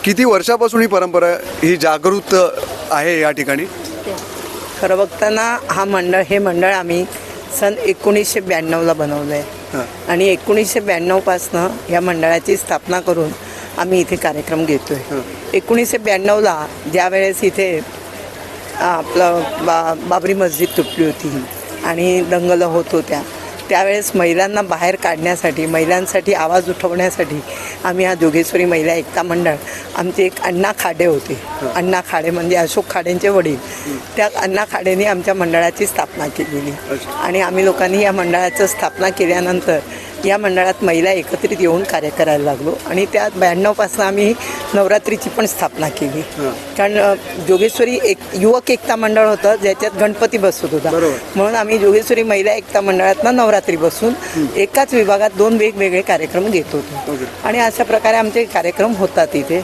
किती वर्षापासून ही परंपरा ही जागृत आहे या ठिकाणी? खरं बघताना हे मंडळ आम्ही सन 1992ला बनवलं आहे आणि 1992पासनं या मंडळाची स्थापना करून आम्ही इथे कार्यक्रम घेतो आहे. 1992ला ज्यावेळेस इथे आपलं बाबरी मस्जिद तुटली होती आणि दंगल होत होत्या, त्यावेळेस महिलांना बाहेर काढण्यासाठी, महिलांसाठी आवाज उठवण्यासाठी आम्ही हा जोगेश्वरी महिला एकता मंडळ, आमचे एक अण्णा खाडे होते, अण्णा खाडे म्हणजे अशोक खाडेंचे वडील, त्या अण्णा खाडेंनी आमच्या मंडळाची स्थापना केलेली आणि आम्ही लोकांनी या मंडळाचं स्थापना केल्यानंतर या मंडळात महिला एकत्रित येऊन कार्य करायला लागलो आणि त्या 92पासून आम्ही नवरात्रीची पण स्थापना केली. कारण जोगेश्वरी युवक एकता मंडळ होतं ज्याच्यात गणपती बसत होता, म्हणून आम्ही जोगेश्वरी महिला एकता मंडळातनं नवरात्री बसून एकाच विभागात 2 वेगवेगळे कार्यक्रम घेत होतो आणि अशा प्रकारे आमचे कार्यक्रम होतात इथे.